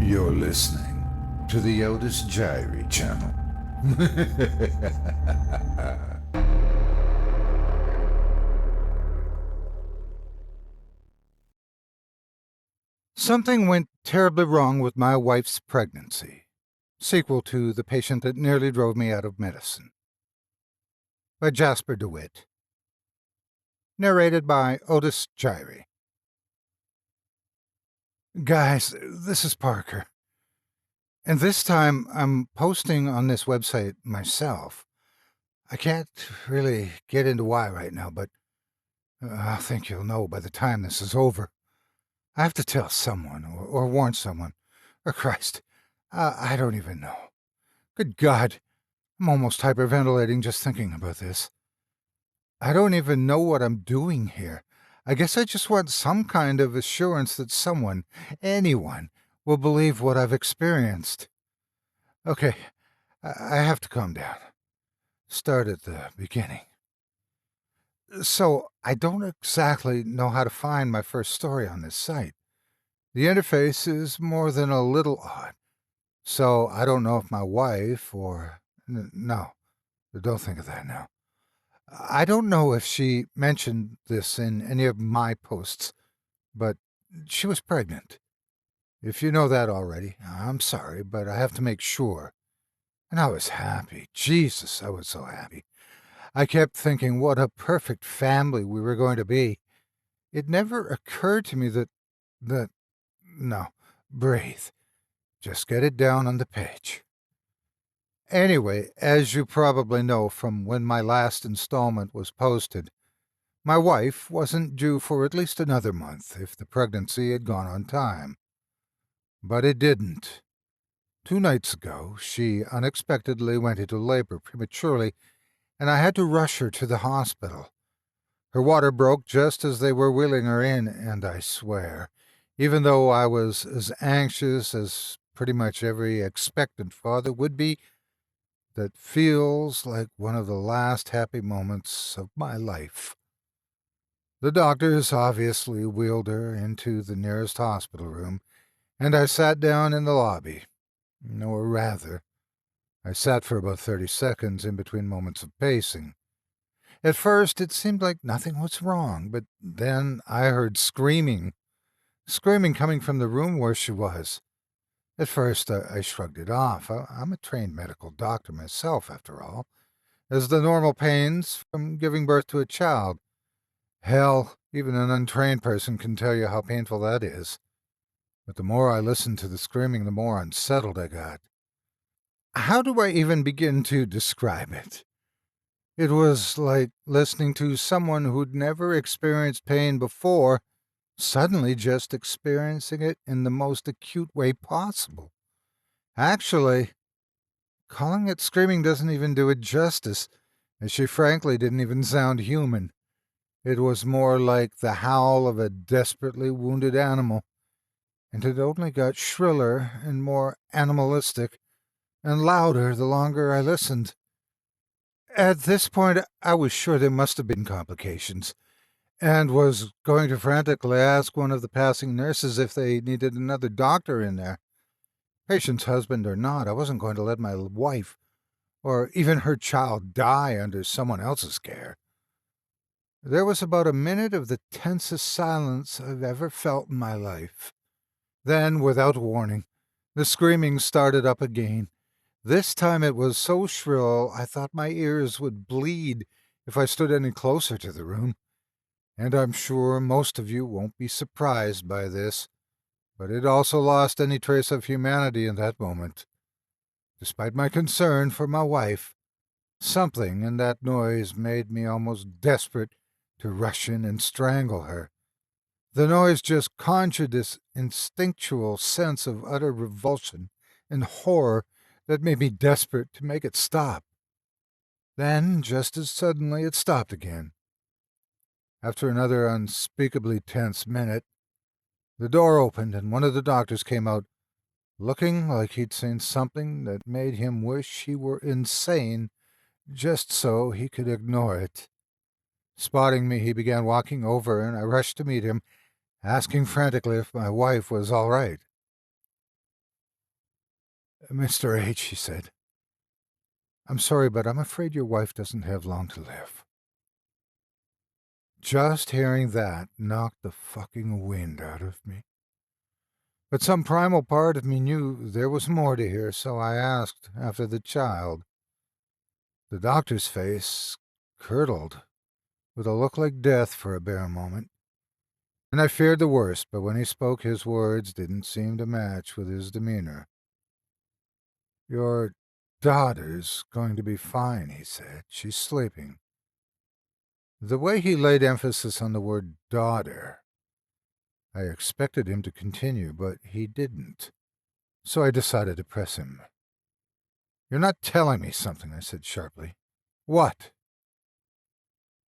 You're listening to the Otis Jiry channel. Something went terribly wrong with my wife's pregnancy. Sequel to The Patient That Nearly Drove Me Out of Medicine. By Jasper DeWitt. Narrated by Otis Jiry. Guys, this is Parker. And this time I'm posting on this website myself. I can't really get into why right now, but I think you'll know by the time this is over. I have to tell someone, or warn someone. Or Christ, I don't even know. Good God, I'm almost hyperventilating just thinking about this. I don't even know what I'm doing here. I guess I just want some kind of assurance that someone, anyone, will believe what I've experienced. Okay, I have to calm down. Start at the beginning. So, I don't exactly know how to find my first story on this site. The interface is more than a little odd. So, I don't know if my wife or... No, don't think of that now. I don't know if she mentioned this in any of my posts, but she was pregnant. If you know that already, I'm sorry, but I have to make sure. And I was happy. Jesus, I was so happy. I kept thinking what a perfect family we were going to be. It never occurred to me that... No, breathe. Just get it down on the page. Anyway, as you probably know from when my last installment was posted, my wife wasn't due for at least another month if the pregnancy had gone on time. But it didn't. 2 nights ago, she unexpectedly went into labor prematurely, and I had to rush her to the hospital. Her water broke just as they were wheeling her in, and I swear, even though I was as anxious as pretty much every expectant father would be, that feels like one of the last happy moments of my life. The doctors obviously wheeled her into the nearest hospital room, and I sat down in the lobby. Or rather, I sat for about 30 seconds in between moments of pacing. At first, it seemed like nothing was wrong, but then I heard screaming coming from the room where she was. At first, I shrugged it off. I'm a trained medical doctor myself, after all. As the normal pains from giving birth to a child. Hell, even an untrained person can tell you how painful that is. But the more I listened to the screaming, the more unsettled I got. How do I even begin to describe it? It was like listening to someone who'd never experienced pain before, suddenly just experiencing it in the most acute way possible. Actually, calling it screaming doesn't even do it justice, as she frankly didn't even sound human. It was more like the howl of a desperately wounded animal, and it only got shriller and more animalistic and louder the longer I listened. At this point, I was sure there must have been complications, and was going to frantically ask one of the passing nurses if they needed another doctor in there. Patient's husband or not, I wasn't going to let my wife, or even her child, die under someone else's care. There was about a minute of the tensest silence I've ever felt in my life. Then, without warning, the screaming started up again. This time it was so shrill I thought my ears would bleed if I stood any closer to the room. And I'm sure most of you won't be surprised by this, but it also lost any trace of humanity in that moment. Despite my concern for my wife, something in that noise made me almost desperate to rush in and strangle her. The noise just conjured this instinctual sense of utter revulsion and horror that made me desperate to make it stop. Then, just as suddenly, it stopped again. After another unspeakably tense minute, the door opened and one of the doctors came out, looking like he'd seen something that made him wish he were insane just so he could ignore it. Spotting me, he began walking over, and I rushed to meet him, asking frantically if my wife was all right. Mr. H, he said, I'm sorry, but I'm afraid your wife doesn't have long to live. Just hearing that knocked the fucking wind out of me. But some primal part of me knew there was more to hear, so I asked after the child. The doctor's face curdled, with a look like death for a bare moment, and I feared the worst, but when he spoke, his words didn't seem to match with his demeanor. Your daughter's going to be fine, he said. She's sleeping. The way he laid emphasis on the word daughter, I expected him to continue, but he didn't. So I decided to press him. You're not telling me something, I said sharply. What?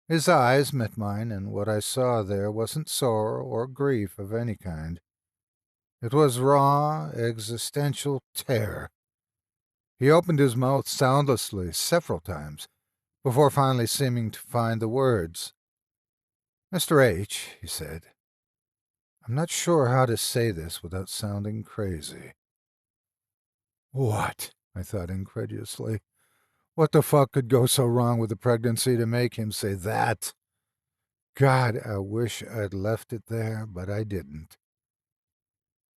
His eyes met mine, and what I saw there wasn't sorrow or grief of any kind. It was raw, existential terror. He opened his mouth soundlessly several times, before finally seeming to find the words. Mr. H, he said, I'm not sure how to say this without sounding crazy. What? I thought incredulously. What the fuck could go so wrong with the pregnancy to make him say that? God, I wish I'd left it there, but I didn't.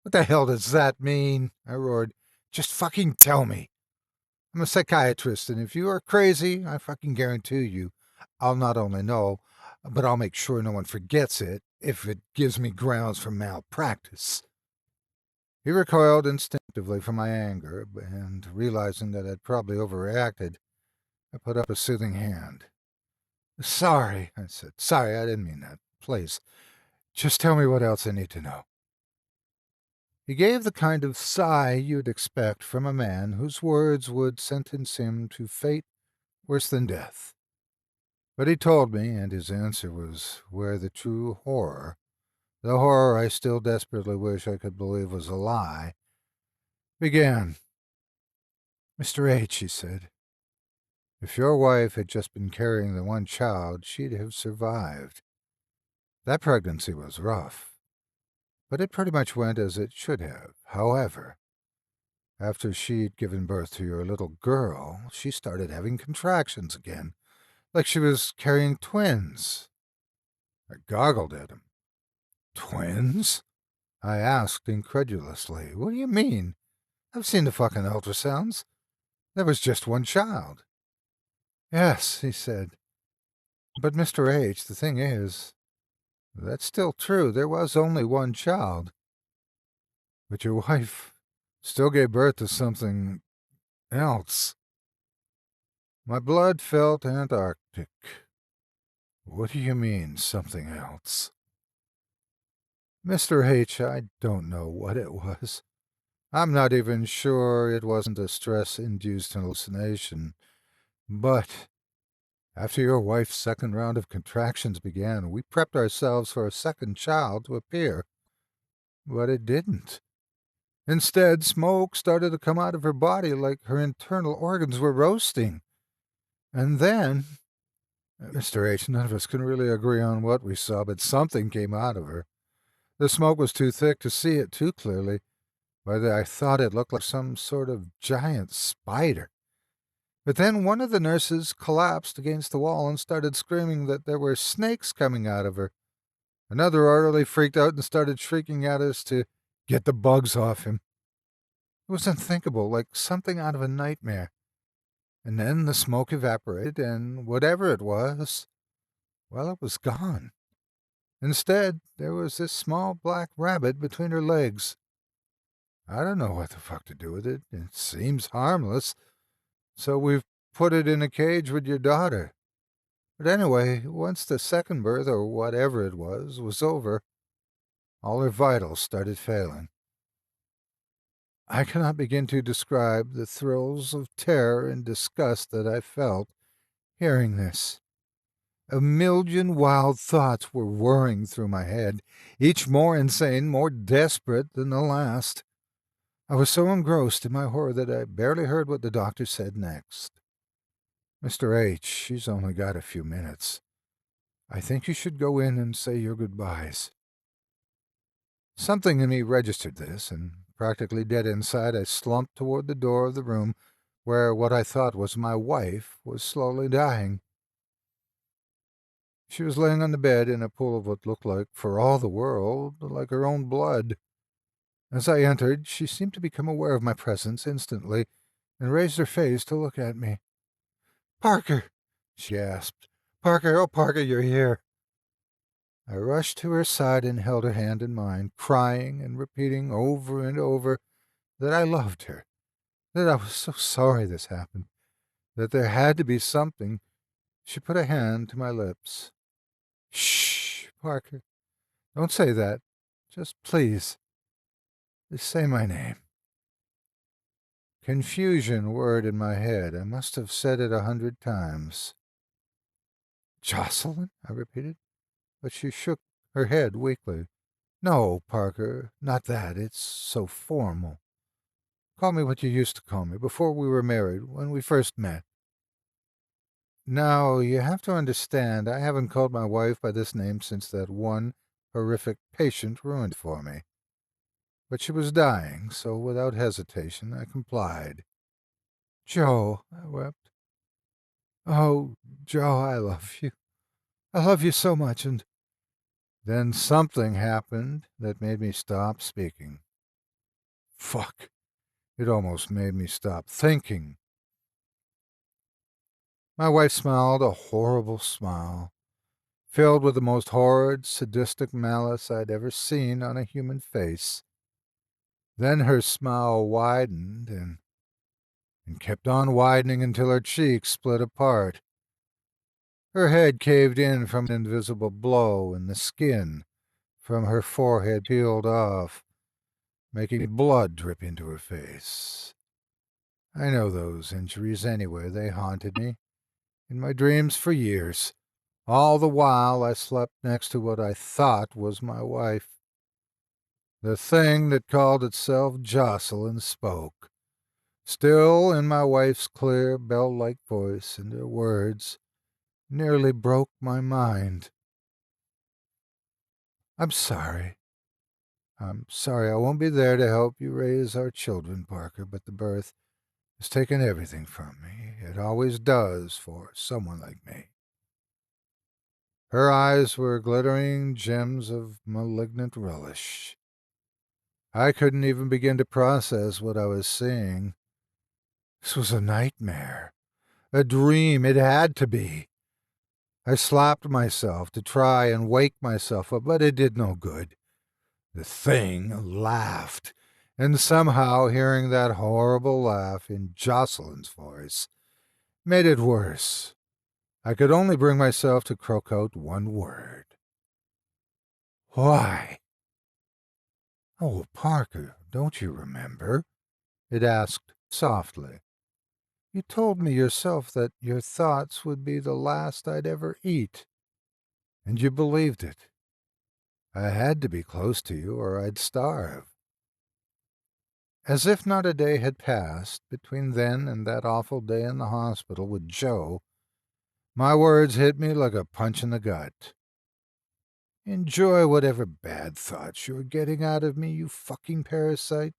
What the hell does that mean? I roared. Just fucking tell me. I'm a psychiatrist, and if you are crazy, I fucking guarantee you, I'll not only know, but I'll make sure no one forgets it if it gives me grounds for malpractice. He recoiled instinctively from my anger, and realizing that I'd probably overreacted, I put up a soothing hand. Sorry, I said. Sorry, I didn't mean that. Please, just tell me what else I need to know. He gave the kind of sigh you'd expect from a man whose words would sentence him to fate worse than death. But he told me, and his answer was where the true horror, the horror I still desperately wish I could believe was a lie, began. Mr. H, he said, if your wife had just been carrying the one child, she'd have survived. That pregnancy was rough, but it pretty much went as it should have. However, after she'd given birth to your little girl, she started having contractions again, like she was carrying twins. I goggled at him. Twins? I asked incredulously. What do you mean? I've seen the fucking ultrasounds. There was just one child. Yes, he said. But Mr. H, the thing is, that's still true. There was only one child. But your wife still gave birth to something else. My blood felt Antarctic. What do you mean, something else? Mr. H, I don't know what it was. I'm not even sure it wasn't a stress-induced hallucination. But after your wife's second round of contractions began, we prepped ourselves for a second child to appear. But it didn't. Instead, smoke started to come out of her body like her internal organs were roasting. And then, Mr. H, none of us can really agree on what we saw, but something came out of her. The smoke was too thick to see it too clearly, but I thought it looked like some sort of giant spider. But then one of the nurses collapsed against the wall and started screaming that there were snakes coming out of her. Another orderly freaked out and started shrieking at us to get the bugs off him. It was unthinkable, like something out of a nightmare. And then the smoke evaporated, and whatever it was, well, it was gone. Instead, there was this small black rabbit between her legs. I don't know what the fuck to do with it. It seems harmless, so we've put it in a cage with your daughter. But anyway, once the second birth, or whatever it was over, all her vitals started failing. I cannot begin to describe the thrills of terror and disgust that I felt hearing this. A million wild thoughts were whirring through my head, each more insane, more desperate than the last. I was so engrossed in my horror that I barely heard what the doctor said next. Mr. H, she's only got a few minutes. I think you should go in and say your goodbyes. Something in me registered this, and practically dead inside, I slumped toward the door of the room where what I thought was my wife was slowly dying. She was laying on the bed in a pool of what looked like, for all the world, like her own blood. As I entered, she seemed to become aware of my presence instantly and raised her face to look at me. "Parker!" she gasped. "Parker, oh Parker, you're here." I rushed to her side and held her hand in mine, crying and repeating over and over that I loved her, that I was so sorry this happened, that there had to be something. She put a hand to my lips. "Shh, Parker. Don't say that. Just please. Just say my name." Confusion whirred in my head. I must have said it 100 times. "Jocelyn?" I repeated, but she shook her head weakly. "No, Parker, not that. It's so formal. Call me what you used to call me before we were married, when we first met." Now, you have to understand, I haven't called my wife by this name since that one horrific patient ruined for me. But she was dying, so without hesitation, I complied. "Joe," I wept. "Oh, Joe, I love you. I love you so much." And then something happened that made me stop speaking. Fuck. It almost made me stop thinking. My wife smiled a horrible smile, filled with the most horrid, sadistic malice I'd ever seen on a human face. Then her smile widened and kept on widening until her cheeks split apart. Her head caved in from an invisible blow, and the skin from her forehead peeled off, making blood drip into her face. I know those injuries anyway. They haunted me in my dreams for years. All the while I slept next to what I thought was my wife. The thing that called itself Jocelyn spoke, still in my wife's clear, bell-like voice, and her words nearly broke my mind. I'm sorry. I won't be there to help you raise our children, Parker, but the birth has taken everything from me. It always does for someone like me." Her eyes were glittering gems of malignant relish. I couldn't even begin to process what I was seeing. This was a nightmare, a dream. It had to be. I slapped myself to try and wake myself up, but it did no good. The thing laughed, and somehow hearing that horrible laugh in Jocelyn's voice made it worse. I could only bring myself to croak out one word. "Why?" "Oh, Parker, don't you remember?" it asked softly. "You told me yourself that your thoughts would be the last I'd ever eat. And you believed it. I had to be close to you or I'd starve." As if not a day had passed between then and that awful day in the hospital with Joe, my words hit me like a punch in the gut. "Enjoy whatever bad thoughts you're getting out of me, you fucking parasite,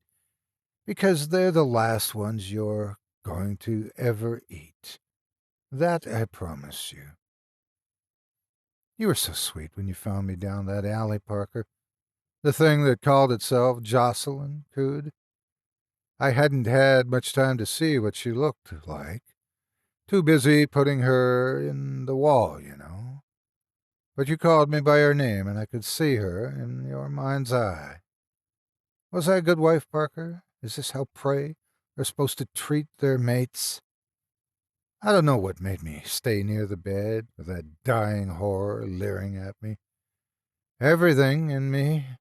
because they're the last ones you're going to ever eat. That I promise you." You were so sweet when you found me down that alley, Parker. The thing that called itself Jocelyn could. I hadn't had much time to see what she looked like. Too busy putting her in the wall, you know. But you called me by her name, and I could see her in your mind's eye. Was I a good wife, Parker? Is this how prey are supposed to treat their mates? I don't know what made me stay near the bed with that dying horror leering at me. Everything in me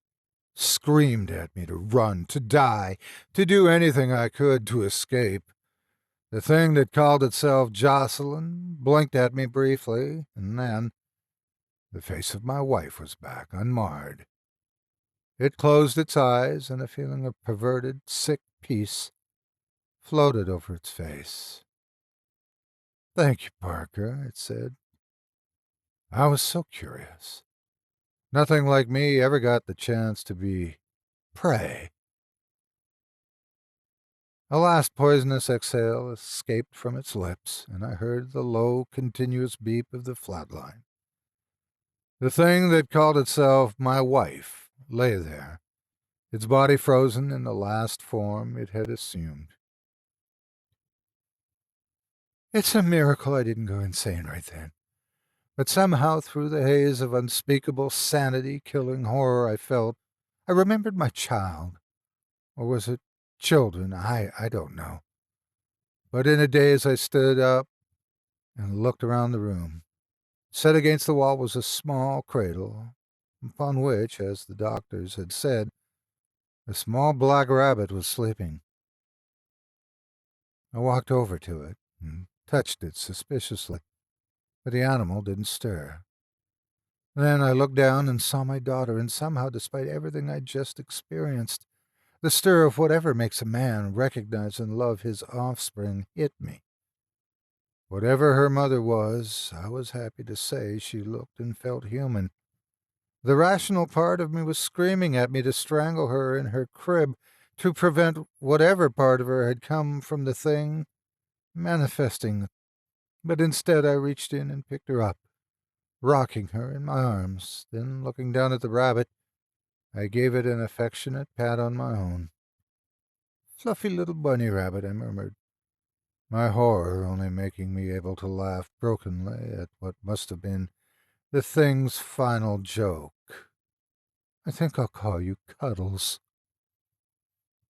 screamed at me to run, to die, to do anything I could to escape. The thing that called itself Jocelyn blinked at me briefly, and then the face of my wife was back, unmarred. It closed its eyes, and a feeling of perverted, sick peace floated over its face. "Thank you, Parker," it said. "I was so curious. Nothing like me ever got the chance to be prey. A last poisonous exhale escaped from its lips, and I heard the low, continuous beep of the flatline. The thing that called itself my wife lay there, its body frozen in the last form it had assumed. It's a miracle I didn't go insane right then. But somehow, through the haze of unspeakable sanity-killing horror I felt, I remembered my child. Or was it children? I don't know. But in a daze I stood up and looked around the room. Set against the wall was a small cradle, upon which, as the doctors had said, a small black rabbit was sleeping. I walked over to it and touched it suspiciously, but the animal didn't stir. Then I looked down and saw my daughter, and somehow, despite everything I'd just experienced, the stir of whatever makes a man recognize and love his offspring hit me. Whatever her mother was, I was happy to say she looked and felt human. The rational part of me was screaming at me to strangle her in her crib, to prevent whatever part of her had come from the thing manifesting. But instead I reached in and picked her up, rocking her in my arms. Then, looking down at the rabbit, I gave it an affectionate pat on my own. "Fluffy little bunny rabbit," I murmured, my horror only making me able to laugh brokenly at what must have been the thing's final joke. "I think I'll call you Cuddles."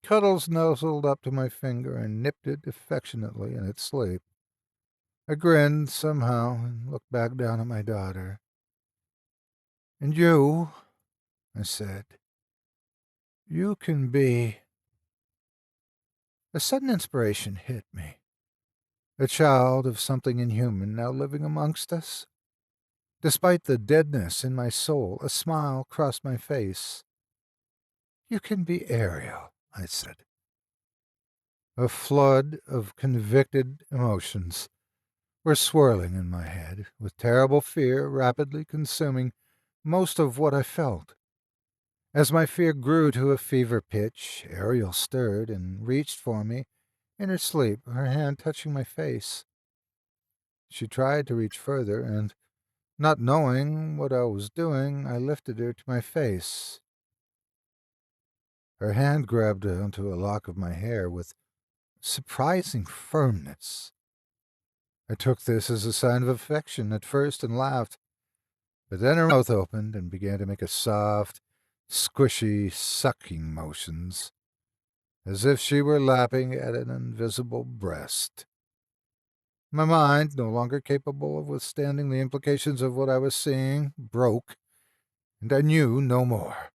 Cuddles nuzzled up to my finger and nipped it affectionately in its sleep. I grinned somehow and looked back down at my daughter. "And you," I said, "you can be—" A sudden inspiration hit me. A child of something inhuman now living amongst us? Despite the deadness in my soul, a smile crossed my face. "You can be Ariel," I said. A flood of convicted emotions were swirling in my head, with terrible fear rapidly consuming most of what I felt. As my fear grew to a fever pitch, Ariel stirred and reached for me in her sleep, her hand touching my face. She tried to reach further, and, not knowing what I was doing, I lifted her to my face. Her hand grabbed onto a lock of my hair with surprising firmness. I took this as a sign of affection at first and laughed, but then her mouth opened and began to make a soft, squishy sucking motions, as if she were lapping at an invisible breast. My mind, no longer capable of withstanding the implications of what I was seeing, broke, and I knew no more.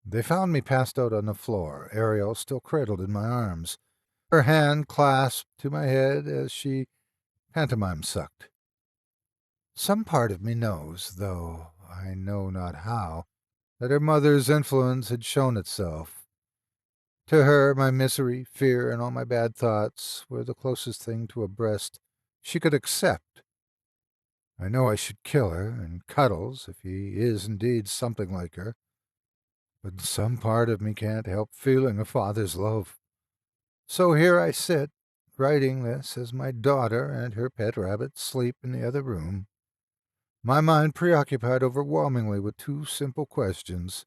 They found me passed out on the floor, Ariel still cradled in my arms, her hand clasped to my head as she pantomime-sucked. Some part of me knows, though I know not how, that her mother's influence had shown itself. To her, my misery, fear, and all my bad thoughts were the closest thing to a breast she could accept. I know I should kill her, and Cuddles, if he is indeed something like her, but some part of me can't help feeling a father's love. So here I sit, writing this as my daughter and her pet rabbit sleep in the other room, my mind preoccupied overwhelmingly with two simple questions.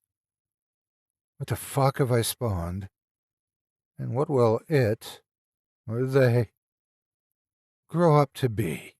What the fuck have I spawned? And what will it, or they, grow up to be?